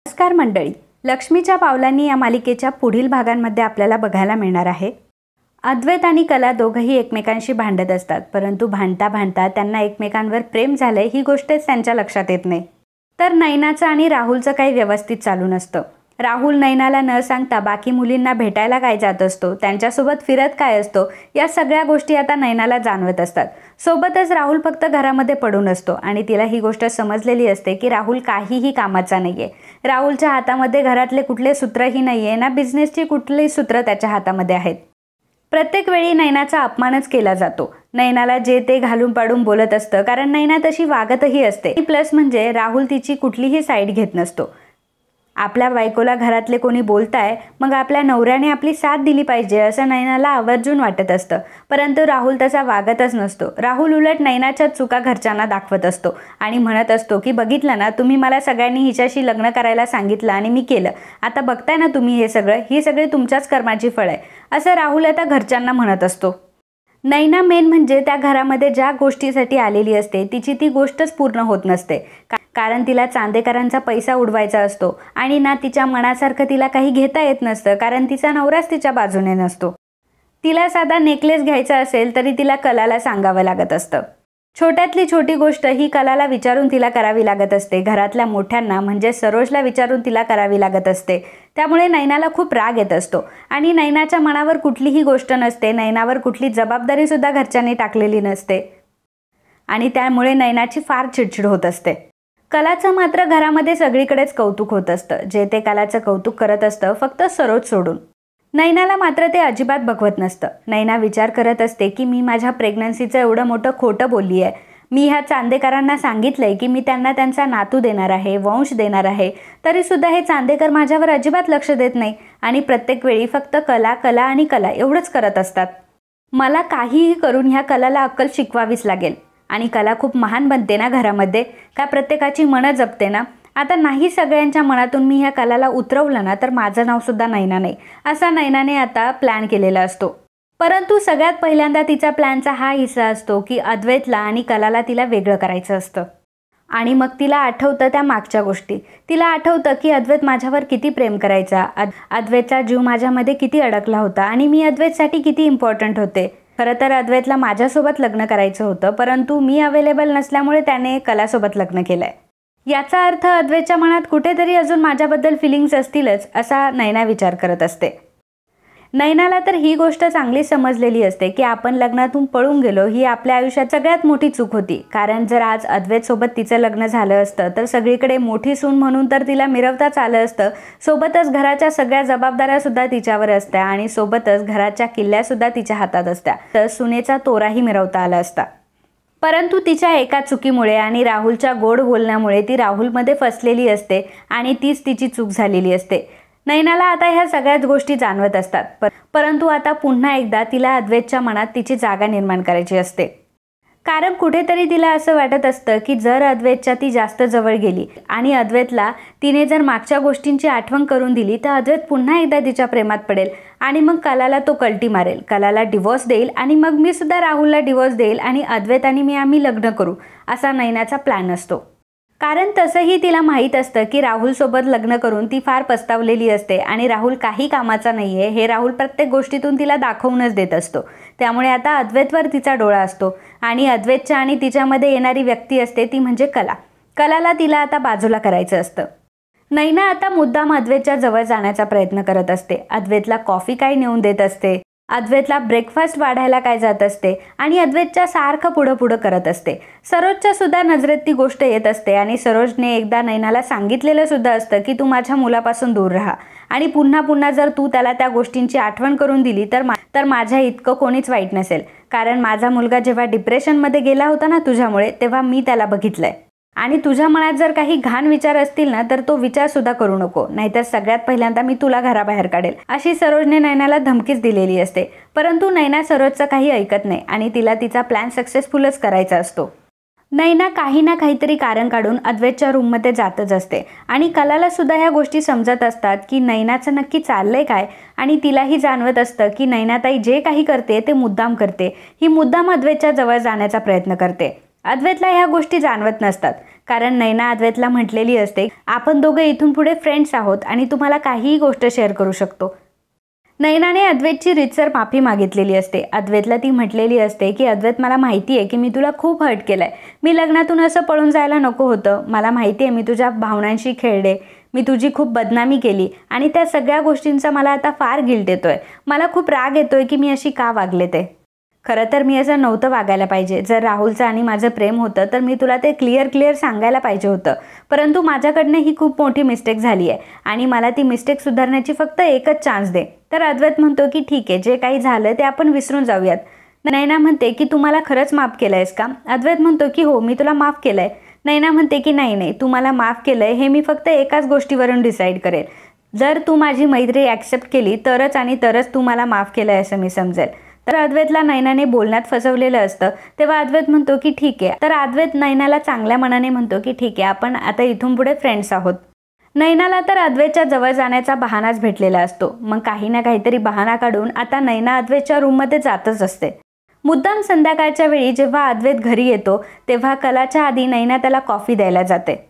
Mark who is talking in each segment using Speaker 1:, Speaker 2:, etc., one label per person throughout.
Speaker 1: नमस्कार मंडळी, लक्ष्मीच्या पावलांनी या मालिकेच्या पुढील भागांमध्ये आपल्याला बघायला मिळणार आहे. अद्वैत आणि कला दोघंही एकमेकांशी भांडत असतात, परंतु भांडता भांडता त्यांना एकमेकांवर प्रेम झालंय ही गोष्टच त्यांच्या लक्षात येत नाही. तर नैनाचं आणि राहुलचं काही व्यवस्थित चालू नसतं. राहुल नैनाला न सांगता बाकी मुलींना भेटायला काय जात असतो, त्यांच्यासोबत फिरत काय असतो, या सगळ्या गोष्टी आता नैनाला जाणवत असतात. सोबतच राहुल फक्त घरामध्ये पडून असतो आणि तिला ही गोष्ट समजलेली असते की राहुल काहीही कामाचा नाहीये. राहुलच्या हातामध्ये घरातले कुठले सूत्रही नाहीये ना बिझनेसची कुठलीही सूत्र त्याच्या हातामध्ये आहेत. प्रत्येक वेळी नैनाचा अपमानच केला जातो. नैनाला जे ते घालून पाडून बोलत असतं, कारण नैना तशी वागतही असते. प्लस म्हणजे राहुल तिची कुठलीही साईड घेत नसतो. आपल्या बायकोला घरातले कोणी बोलताय, मग आपल्या नवऱ्याने आपली साथ दिली पाहिजे असं नैनाला आवर्जून वाटत असतं. परंतु राहुल तसा वागतच नसतो. राहुल उलट नैनाच्या चुका घरच्यांना दाखवत असतो आणि म्हणत असतो की बघितलं ना, तुम्ही मला सगळ्यांनी हिच्याशी लग्न करायला सांगितलं आणि मी केलं. आता बघताय ना तुम्ही हे सगळं, ही सगळी तुमच्याच कर्माची फळ आहे, असं राहुल आता घरच्यांना म्हणत असतो. नैना मेन म्हणजे त्या घरामध्ये ज्या गोष्टीसाठी आलेली असते तिची ती गोष्टच पूर्ण होत नसते. कारण तिला चांदेकरांचा पैसा उडवायचा असतो आणि ना तिच्या मनासारखं तिला काही घेता येत नसतं, कारण तिचा नवराच तिच्या बाजूने नसतो. तिला साधा नेकलेस घ्यायचा असेल तरी तिला कलाला सांगावं लागत असतं. छोट्यातली छोटी गोष्ट ही कलाला विचारून तिला करावी लागत असते. घरातल्या मोठ्यांना म्हणजे सरोजला विचारून तिला करावी लागत असते. त्यामुळे नैनाला खूप राग येत असतो आणि नैनाच्या मनावर कुठलीही गोष्ट नसते. नैनावर कुठली जबाबदारी सुद्धा घरच्यांनी टाकलेली नसते आणि त्यामुळे नैनाची फार चिडचिड होत असते. कलाचं मात्र घरामध्ये सगळीकडेच कौतुक होत असतं. जे ते कलाचं कौतुक करत असतं, फक्त सरोज सोडून. नैनाला मात्र ते अजिबात बघवत नसतं. नैना विचार करत असते की मी माझ्या प्रेग्नन्सीचं एवढं मोठं खोटं बोलली आहे. मी ह्या चांदेकरांना सांगितलंय की मी त्यांना त्यांचा नातू देणार आहे, वंश देणार आहे, तरीसुद्धा हे चांदेकर माझ्यावर अजिबात लक्ष देत नाही आणि प्रत्येक वेळी फक्त कला कला आणि कला एवढंच करत असतात. मला काहीही करून ह्या कलाला अक्कल शिकवावीच लागेल. आणि कला खूप महान बनते ना घरामध्ये, का प्रत्येकाची मनं जपते ना. आता नाही सगळ्यांच्या मनातून मी ह्या कलाला उतरवलं ना तर माझं नावसुद्धा नैना नाही, असा नैनाने आता प्लॅन केलेला असतो. परंतु सगळ्यात पहिल्यांदा तिचा प्लॅनचा हा हिस्सा असतो की अद्वैतला आणि कलाला तिला वेगळं करायचं असतं. आणि मग तिला आठवतं त्या मागच्या गोष्टी. तिला आठवतं की अद्वैत माझ्यावर किती प्रेम करायचा, अद्वैतचा जीव माझ्यामध्ये किती अडकला होता आणि मी अद्वैतसाठी किती इम्पॉर्टंट होते. खरं तर अद्वैतला माझ्यासोबत लग्न करायचं होतं, परंतु मी अवेलेबल नसल्यामुळे त्याने कलासोबत लग्न केलंय. याचा अर्थ अद्वैतच्या मनात कुठेतरी अजून माझ्याबद्दल फिलिंग्स असतीलच, असा नैना विचार करत असते. नैनाला तर ही गोष्ट चांगली समजलेली असते की आपण लग्नातून पळून गेलो ही आपल्या आयुष्यात सगळ्यात मोठी चूक होती. कारण जर आज अद्वैतसोबत तिचं लग्न झालं असतं तर सगळीकडे मोठी सून म्हणून तर तिला मिरवताच आलं असतं. सोबतच घराच्या सगळ्या जबाबदाऱ्यासुद्धा तिच्यावर असत्या आणि सोबतच घराच्या किल्ल्यासुद्धा तिच्या हातात असत्या, तर सुनेचा तोराही मिरवता आला असता. परंतु तिच्या एका चुकीमुळे आणि राहुलच्या गोड बोलण्यामुळे ती राहुलमध्ये फसलेली असते आणि तीच तिची चूक झालेली असते. नैनाला आता ह्या सगळ्याच गोष्टी जाणवत असतात, परंतु आता पुन्हा एकदा तिला अद्वैतच्या मनात तिची जागा निर्माण करायची असते. कारण कुठेतरी तिला असं वाटत असतं की जर अद्वैतच्या ती जास्त जवळ गेली आणि अद्वैतला तिने जर मागच्या गोष्टींची आठवण करून दिली तर अद्वैत पुन्हा एकदा तिच्या प्रेमात पडेल आणि मग कलाला तो कल्टी मारेल, कलाला डिवोर्स देईल आणि मग मी सुद्धा राहुलला डिवोर्स देईल आणि अद्वैत आणि मी आम्ही लग्न करू, असा नैनाचा प्लॅन असतो. कारण तसंही तिला माहीत असतं की राहुलसोबत लग्न करून ती फार पस्तावलेली असते आणि राहुल काही कामाचा नाहीये हे राहुल प्रत्येक गोष्टीतून तिला दाखवूनच देत असतो. त्यामुळे आता अद्वैतवर तिचा डोळा असतो आणि अद्वैतच्या आणि तिच्यामध्ये येणारी व्यक्ती असते ती म्हणजे कला. कलाला तिला आता बाजूला करायचं असतं. नैना आता मुद्दाम अद्वैतच्या जवळ जाण्याचा प्रयत्न करत असते. अद्वैतला कॉफी काय नेऊन देत असते, अद्वैतला ब्रेकफास्ट वाढायला काय जात असते आणि अद्वैतच्या सारखं पुढं पुढं करत असते. सरोजच्या सुद्धा नजरेत ती गोष्ट येत असते आणि सरोजने एकदा नैनाला सांगितलेलं सुद्धा असतं की तू माझ्या मुलापासून दूर राहा आणि पुन्हा पुन्हा जर तू त्याला त्या गोष्टींची आठवण करून दिली तर माझ्या इतकं कोणीच वाईट नसेल. कारण माझा मुलगा जेव्हा डिप्रेशनमध्ये गेला होता ना तुझ्यामुळे, तेव्हा मी त्याला बघितलंय आणि तुझ्या मनात जर काही घाण विचार असतील ना तर तो विचार सुद्धा करू नको, नाहीतर सगळ्यात पहिल्यांदा मी तुला घराबाहेर काढेल, अशी सरोजने नैनाला धमकीच दिलेली असते. परंतु नैना सरोजचं काही ऐकत नाही आणि तिला तिचा प्लॅन सक्सेसफुलच करायचा असतो. नैना काही ना काहीतरी कारण काढून अद्वैतच्या रूममध्ये जातच असते आणि कलाला सुद्धा ह्या गोष्टी समजत असतात की नैनाचं नक्की चाललंय काय आणि तिलाही जाणवत असतं की नैनाताई जे काही करते ते मुद्दाम करते. ही मुद्दाम अद्वैतच्या जवळ जाण्याचा प्रयत्न करते. अद्वैतला ह्या गोष्टी जाणवत नसतात कारण नैना अद्वैतला म्हटलेली असते आपण दोघे इथून पुढे फ्रेंड्स आहोत आणि तुम्हाला काहीही गोष्ट शेअर करू शकतो. नैनाने अद्वैतची रीतसर माफी मागितलेली असते. अद्वैतला ती म्हटलेली असते की अद्वैत मला माहिती आहे की मी तुला खूप हर्ट केलंय. मी लग्नातून असं पळून जायला नको होतं. मला माहिती आहे मी तुझ्या भावनांशी खेळले, मी तुझी खूप बदनामी केली आणि त्या सगळ्या गोष्टींचा मला आता फार गिल्ट येतोय. मला खूप राग येतोय की मी अशी का वागले ते. खरं तर मी असं नव्हतं वागायला पाहिजे. जर राहुलचं आणि माझं प्रेम होतं तर मी तुला ते क्लिअर सांगायला पाहिजे होतं. परंतु माझ्याकडनं ही खूप मोठी मिस्टेक झाली आहे आणि मला ती मिस्टेक सुधारण्याची फक्त एकच चान्स दे. तर अद्वैत म्हणतो की ठीक आहे, जे काही झालं ते आपण विसरून जाऊयात. नैना म्हणते की तू मला खरंच माफ केलंयस का? अद्वैत म्हणतो की हो, मी तुला माफ केलंय. नैना म्हणते की नाही, तू मला माफ केलंय हे मी फक्त एकाच गोष्टीवरून डिसाईड करेल. जर तू माझी मैत्री ॲक्सेप्ट केली तरच आणि तरच तू मला माफ केलंय असं मी समजेल. तर अद्वैतला नैनाने बोलण्यात फसवलेलं असतं. तेव्हा अद्वैत म्हणतो की ठीक आहे. तर अद्वैत नैनाला चांगल्या मनाने म्हणतो की ठीक आहे, आपण आता इथून पुढे फ्रेंड्स आहोत. नैनाला तर अद्वैतच्या जवळ जाण्याचा बहानाच भेटलेला असतो. मग काही ना काहीतरी बहाना काढून आता नैना अद्वैतच्या रूममध्ये जातच असते. मुद्दाम संध्याकाळच्या वेळी जेव्हा अद्वैत घरी येतो तेव्हा कलाच्या आधी नैना त्याला कॉफी द्यायला जाते.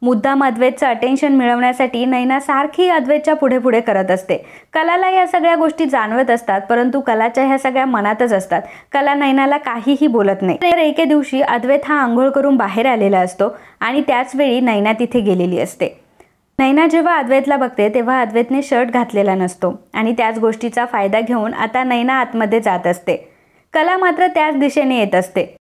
Speaker 1: मुद्दाम अद्वैतचं अटेन्शन मिळवण्यासाठी नैना सारखी अद्वैतच्या पुढे पुढे करत असते. कलाला या सगळ्या गोष्टी जाणवत असतात, परंतु कलाच्या ह्या सगळ्या मनातच असतात. कला नैनाला काहीही बोलत नाही. तर एके दिवशी अद्वैत हा आंघोळ करून बाहेर आलेला असतो आणि त्याच वेळी नैना तिथे गेलेली असते. नैना जेव्हा अद्वैतला बघते तेव्हा अद्वैतने शर्ट घातलेला नसतो आणि त्याच गोष्टीचा फायदा घेऊन आता नैना आतमध्ये जात असते. कला मात्र त्याच दिशेने येत असते.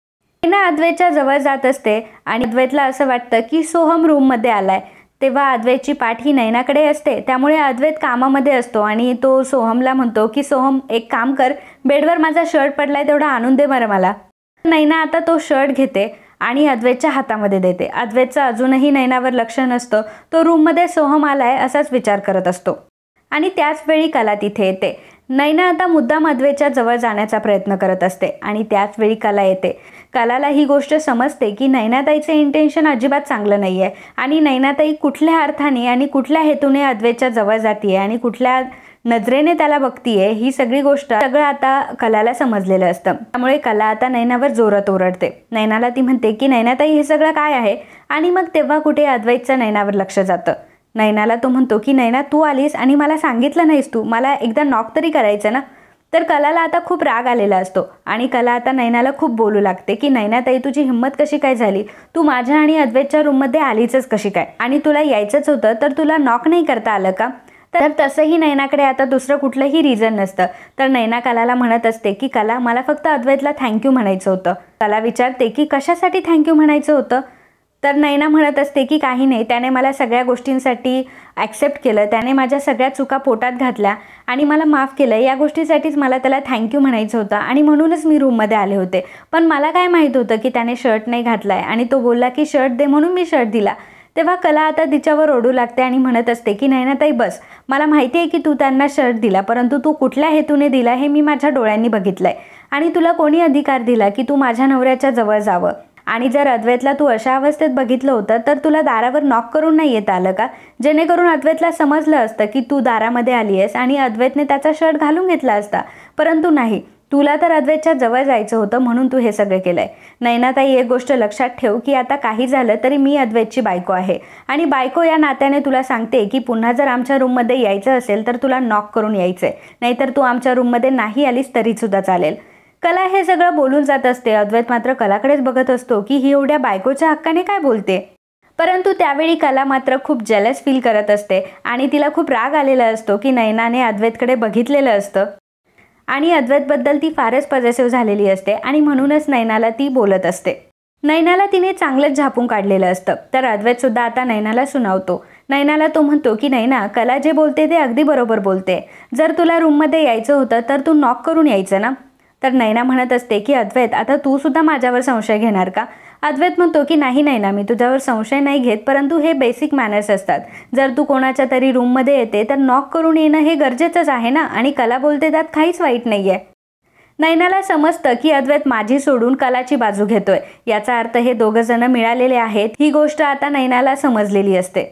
Speaker 1: नैना अद्वैतच्या जवळ जात असते आणि अद्वैतला असं वाटतं की सोहम रूममध्ये आलाय. तेव्हा अद्वैतची पाठ ही नैनाकडे असते, त्यामुळे अद्वैत कामामध्ये असतो आणि तो सोहमला म्हणतो की सोहम, एक काम कर, बेडवर माझा शर्ट पडलाय तेवढा आणून दे बरं मला. नैना आता तो शर्ट घेते आणि अद्वैतच्या हातामध्ये देते. अद्वैतचं अजूनही नैनावर लक्ष नसतं. तो रूममध्ये सोहम आलाय असाच विचार करत असतो आणि त्याच वेळी कला तिथे येते. नैना आता मुद्दाम अद्वैतच्या जवळ जाण्याचा प्रयत्न करत असते आणि त्याच वेळी कला येते. कलाला ही गोष्ट समजते की नैनाताईचे इंटेन्शन अजिबात चांगलं नाही आहे आणि नैनाताई कुठल्या अर्थाने आणि कुठल्या हेतूने अद्वैतच्या जवळ जातीये आणि कुठल्या नजरेने त्याला बघतीये, ही सगळी गोष्ट सगळं आता कलाला समजलेलं असतं. त्यामुळे कला आता नैनावर जोरात ओरडते. नैनाला ती म्हणते की नैनाताई, हे सगळं काय आहे? आणि मग तेव्हा कुठे अद्वैतचं नैनावर लक्ष जातं. नैनाला तो म्हणतो की नैना, तू आलीस आणि मला सांगितलं नाहीस, तू मला एकदा नॉक तरी करायचं ना. तर कलाला आता खूप राग आलेला असतो आणि कला आता नैनाला खूप बोलू लागते की नैनाताई, तुझी हिंमत कशी काय झाली? तू माझ्या आणि अद्वैतच्या रूममध्ये आलीच कशी काय? आणि तुला यायचंच होतं तर तुला नॉक नाही करता आलं का? तर तसंही नैनाकडे आता दुसरं कुठलंही रिझन नसतं. तर नैना कलाला म्हणत असते की कला, मला फक्त अद्वैतला थँक्यू म्हणायचं होतं. कला विचारते की कशासाठी थँक्यू म्हणायचं होतं? तर नैना म्हणत असते की काही नाही, त्याने मला सगळ्या गोष्टींसाठी ॲक्सेप्ट केलं, त्याने माझ्या सगळ्या चुका पोटात घातल्या आणि मला माफ केलं. या गोष्टीसाठीच मला त्याला थँक्यू म्हणायचं होतं आणि म्हणूनच मी रूममध्ये आले होते. पण मला काय माहीत होतं की त्याने शर्ट नाही घातलाय आणि तो बोलला की शर्ट दे, म्हणून मी शर्ट दिला. तेव्हा कला आता तिच्यावर ओरडू लागते आणि म्हणत असते की नैनाताई बस, मला माहिती आहे की तू त्यांना शर्ट दिला, परंतु तू कुठल्या हेतूने दिला हे मी माझ्या डोळ्यांनी बघितलंय आणि तुला कोणी अधिकार दिला की तू माझ्या नवऱ्याच्या जवळ जावं? आणि जर अद्वैतला तू अशा अवस्थेत बघितलं होतं तर तुला दारावर नॉक करून नाही येता आलं का? जेणेकरून अद्वैतला समजलं असतं की तू दारामध्ये आली आहेस आणि अद्वैतने त्याचा शर्ट घालून घेतला असता. परंतु नाही, तुला तर अद्वैतच्या जवळ जायचं होतं म्हणून तू हे सगळं केलंय. नैनाताई, एक गोष्ट लक्षात ठेव की आता काही झालं तरी मी अद्वैतची बायको आहे आणि बायको या नात्याने तुला सांगते की पुन्हा जर आमच्या रूममध्ये यायचं असेल तर तुला नॉक करून यायचंय, नाहीतर तू आमच्या रूममध्ये नाही आलीस तरी सुद्धा चालेल. कला हे सगळं बोलून जात असते. अद्वैत मात्र कलाकडेच बघत असतो की ही एवढ्या बायकोच्या हक्काने काय बोलते. परंतु त्यावेळी कला मात्र खूप जेलस फील करत असते आणि तिला खूप राग आलेला असतो की नैनाने अद्वैतकडे बघितलेलं असतं आणि अद्वैतबद्दल ती फारच पॉझिटिव्ह झालेली असते आणि म्हणूनच नैनाला ती बोलत असते. नैनाला तिने चांगलंच झापून काढलेलं असतं. तर अद्वैत सुद्धा आता नैनाला सुनावतो. नैनाला तो म्हणतो की नैना, कला जे बोलते ते अगदी बरोबर बोलते. जर तुला रूममध्ये यायचं होतं तर तू नॉक करून यायचं ना. तर नैना म्हणत असते की अद्वैत, आता तू सुद्धा माझ्यावर संशय घेणार का? अद्वैत म्हणतो की नाही नैना, मी तुझ्यावर संशय नाही घेत, परंतु हे बेसिक मॅनर्स असतात. जर तू कोणाच्या तरी रूममध्ये येते तर नॉक करून येणं हे गरजेचंच आहे ना. आणि कला बोलते त्यात काहीच वाईट नाही आहे. नैनाला समजतं की अद्वैत माझी सोडून कलाची बाजू घेतोय. याचा अर्थ हे दोघं जण मिळालेले आहेत. ही गोष्ट आता नैनाला समजलेली असते.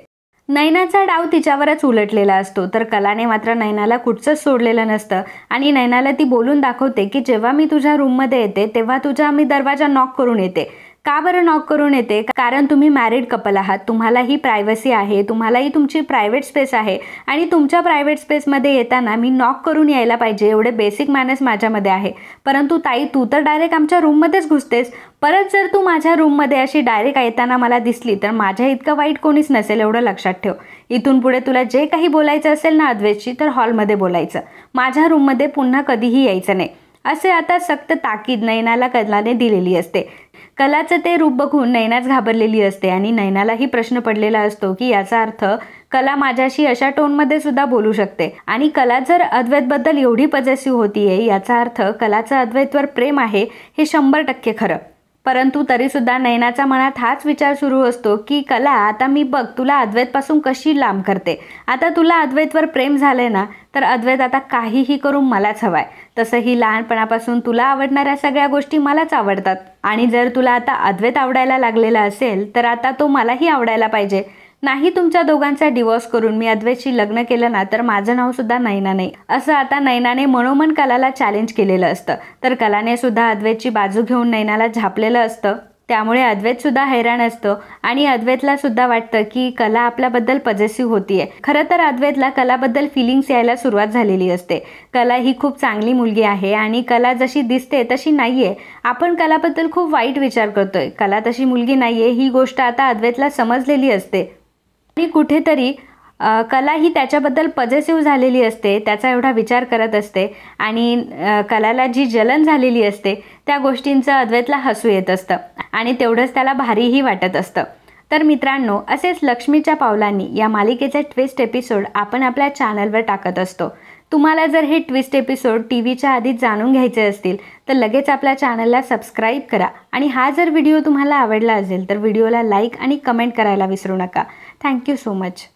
Speaker 1: नैनाचा डाव तिच्यावरच उलटलेला असतो. तर कलाने मात्र नैनाला कुठचंच सोडलेलं नसतं आणि नैनाला ती बोलून दाखवते की जेव्हा मी तुझ्या रूममध्ये येते तेव्हा मी दरवाजा नॉक करून येते. का बरं नॉक करून येते? कारण तुम्ही मॅरिड कपल आहात, तुम्हालाही प्रायव्हसी आहे, तुम्हालाही तुमची प्रायव्हेट स्पेस आहे आणि तुमच्या प्रायव्हेट स्पेसमध्ये येताना मी नॉक करून यायला पाहिजे एवढे बेसिक मॅनर्स माझ्यामध्ये आहे. परंतु ताई, तू तर डायरेक्ट आमच्या रूममध्येच घुसतेस. परत जर तू माझ्या रूममध्ये अशी डायरेक्ट येताना मला दिसली तर माझ्या इतकं वाईट कोणीच नसेल, एवढं लक्षात ठेव. इथून पुढे तुला जे काही बोलायचं असेल ना अद्वैतशी, तर हॉलमध्ये बोलायचं, माझ्या रूममध्ये पुन्हा कधीही यायचं नाही, असे आता सक्त ताकीद नयनाला कलाने दिलेली असते. कलाचं ते रूप बघून नयनाच घाबरलेली असते आणि नयनालाही प्रश्न पडलेला असतो की याचा अर्थ कला माझ्याशी अशा टोनमध्ये सुद्धा बोलू शकते आणि कला जर अद्वैतबद्दल एवढी पॉझिटिव्ह होतीये याचा अर्थ कलाचं अद्वैतवर प्रेम आहे हे 100% खरं. परंतु तरीसुद्धा नयनाच्या मनात हाच विचार सुरू असतो की कला, आता मी बघ तुला अद्वैतपासून कशी लांब करते. आता तुला अद्वैतवर प्रेम झालंय ना, तर अद्वैत आता काहीही करून मलाच हवाय. तसंही लहानपणापासून तुला आवडणाऱ्या सगळ्या गोष्टी मलाच आवडतात आणि जर तुला आता अद्वैत आवडायला लागलेला असेल तर आता तो मलाही आवडायला पाहिजे. नाही तुमच्या दोघांचा डिवोर्स करून मी अद्वैतशी लग्न केलं ना तर माझं नाव सुद्धा नयना नाही, असं आता नयनाने मनोमन कलाला चॅलेंज केलेलं असतं. तर कलाने सुद्धा अद्वैतची बाजू घेऊन नयनाला झापलेलं असतं. त्यामुळे अद्वैत सुद्धा हैराण असतो आणि अद्वैतला सुद्धा वाटतं की कला आपल्याबद्दल पॉझिटिव्ह होतीये. खरं तर अद्वैतला कलाबद्दल फिलिंग्स यायला सुरुवात झालेली असते. कला ही खूप चांगली मुलगी आहे आणि कला जशी दिसते तशी नाहीये. आपण कलाबद्दल खूप वाईट विचार करतोय, कला तशी मुलगी नाहीये ही गोष्ट आता अद्वैतला समजलेली असते आणि कुठेतरी कला ही त्याच्याबद्दल पॉझिटिव्ह झालेली असते, त्याचा एवढा विचार करत असते आणि कलाला जी जलन झालेली असते त्या गोष्टींचं अद्वैतला हसू येत असतं आणि तेवढंच त्याला भारीही वाटत असतं. तर मित्रांनो, असेच लक्ष्मीच्या पावलांनी या मालिकेचे ट्विस्ट एपिसोड आपण आपल्या चॅनलवर टाकत असतो. तुम्हाला जर हे ट्विस्ट एपिसोड टीव्हीच्या आधीच जाणून घ्यायचे असतील तर लगेच आपल्या चॅनलला सबस्क्राईब करा आणि हा जर व्हिडिओ तुम्हाला आवडला असेल तर व्हिडिओला लाईक आणि कमेंट करायला विसरू नका. Thank you so much.